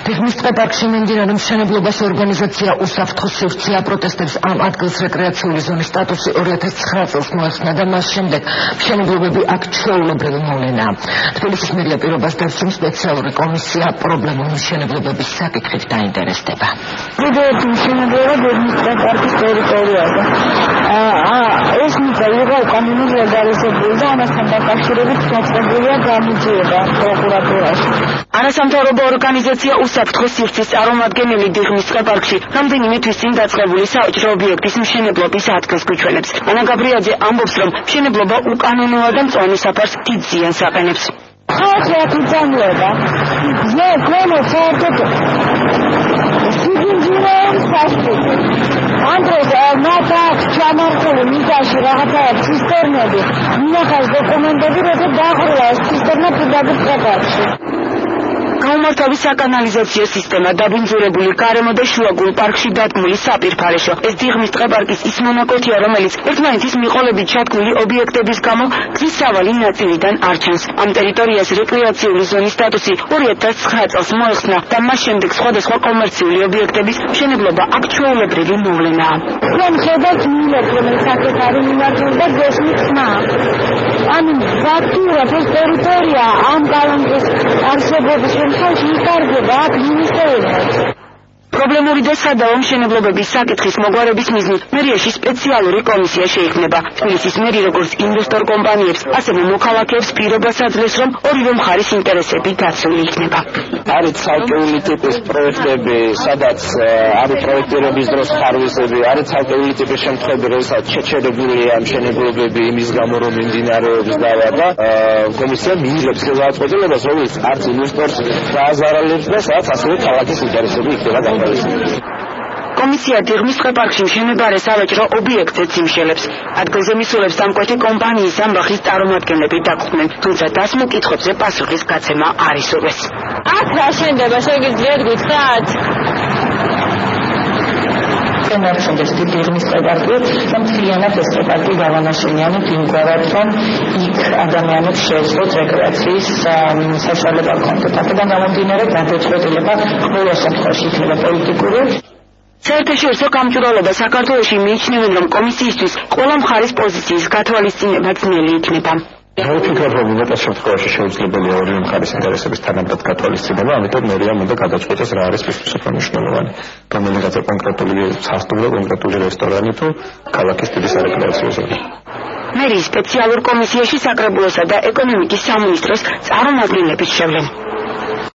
თითქმის ტყეპარკში მიმდინარე მშენებლობას ორგანიზაცია უსაფრთხო სივრცე აპროტესტებს ამ ადგილს რეკრეაციული ზონის სტატუსი 2009 წელს მოახსნა და მას შემდეგ მშენებლობები აქ ჩვეულებრივი მოვლენაა. თბილისის მერია პირობას დევს, რომ სპეციალური კომისია პრობლემური მშენებლობების საკითხით დაინტერესდება. Კიდევ მშენებლობა დედნის ტყეპარკის ტერიტორიაზე. ეს მიწა იყო კანონურად ლეგალიზებული და ამასთან დაკავშირებით დაწყებულია გამოძიება პროკურატურაში. არასამთავრობო ორგანიზაცია უსაფრთხო სივრცის წარმომადგენელი დიღმის ტყეპარკში რამდენიმე თვის წინ დაწყებული საოჭრო ობიექტის მშენებლობის ადგილს გვიჩვენებს. ანა გაბრიაძე ამბობს, რომ მშენებლობა უკანონოა და მწვანე საფარს დიდ ზიანს აყენებს. ხალხი იცამლება. ზე ქვემო საერთოდ სიგინჯინერის სასტიკი. Andres, მათ აქვს ჩამარხული მიწაში რაღაცა ცისტერნები. მინახავს დოკუმენტები, როცა დაღვრილა ეს ცისტერნა პირდაპირ ტყეპარკში. გაუმართავი საკანალიზაციო სისტემა, დაბინძურებული გარემო და შუაგულ პარკში დადგმული საპირფარეშო. ეს დიღმის ტყეპარკის ის მონაკვეთია, რომელიც ერთმანეთის მიყოლებით ჩადგმული ობიექტების გამო გზის სავალი ნაწილიდან არ ჩანს. ამ ტერიტორიას რეკრეაციული ზონის სტატუსი 2009 წელს მოეხსნა და მას შემდეგ სხვადასხვა კომერციული ობიექტების მშენებლობა აქ ჩვეულებრივი მოვლენაა. ჩვენ ხედავთ მილებს, რომელიც აქეთ არის მიმართული და გესმით ხმა. ანუ ფაქტიურად ეს ტერიტორია ამ კალანძრის არსებობის შემთხვევაში იკარგება აქ მინისტრიებს. პრობლემური და სადავო მშენებლობების საკითხის მოგვარების მიზნით მერიაში სპეციალური კომისია შეიქმნება. თბილისის მერი როგორც ინვესტორ კომპანიებს, ასევე მოქალაქეებს პირობას აძლევს, რომ ორივე მხარის ინტერესები დაცული იქნება. არის ცალკეული ტიპის პროექტები, სადაც არის პროექტირების დროს ხარვისები, არის ცალკეული ტიპის შემთხვევები, როდესაც შეჩერებულია მშენებლობები იმის გამო, რომ მიმდინარეობს დავა და კომისია მიიღებს გადაწყვეტილებას, რომელიც არც ინვესტორს დააზარალებს და სადაც ასევე ქალაქის ინტერესები იქნება გამორჩეული. კომისია დიღმის ტყეპარკში მშენებარე სავაჭრო ობიექტებს იმშელებს. ადგილზე მისულებს სამკვეთი კომპანიის ამბახის წარმომადგენლები დაგხვდნენ, თუმცა დასმულ კითხვებზე პასუხის გაცემა არ ისურვეს. აქ რა შენდება, შეგიძლიათ გითხრათ? შემოჩნდეს დიღმის ტყეპარკი, რომ მთლიანად ეს ტყეპარკი გავანაშენიანებთ იმგვარად, რომ იქ ადამიანებს შეეძლოთ რეკრეაციის საშუალება ჰქონდეთ. აქედან გამომდინარე გადაწყვეტილება ყველა შემთხვევაში იქნება პოლიტიკური. საერთაშორისო გამჭვირვალობა საქართველოში მიიჩნევენ, რომ კომისიისთვის ყველა მხარის პოზიციის გათვალისწინება ძნელი იქნება. მე ვფიქრობ, რომ უმეტეს შემთხვევაში შეუძლებელია ორივე მხარის ინტერესების თანაბრად გათვალისწინება, ამიტომ მერია უნდა გადაწყვეტოს რა არის მისთვის მნიშვნელოვანი. რომელიღაცა კონკრეტული სასტუმრო, კონკრეტული რესტორანი თუ ქალაქის დიდი სარეკრეაციო ზონა. მერიის სპეციალურ კომისიაში საკრებულოსა და ეკონომიკის სამინისტროს წარმომადგენლები შევლენ.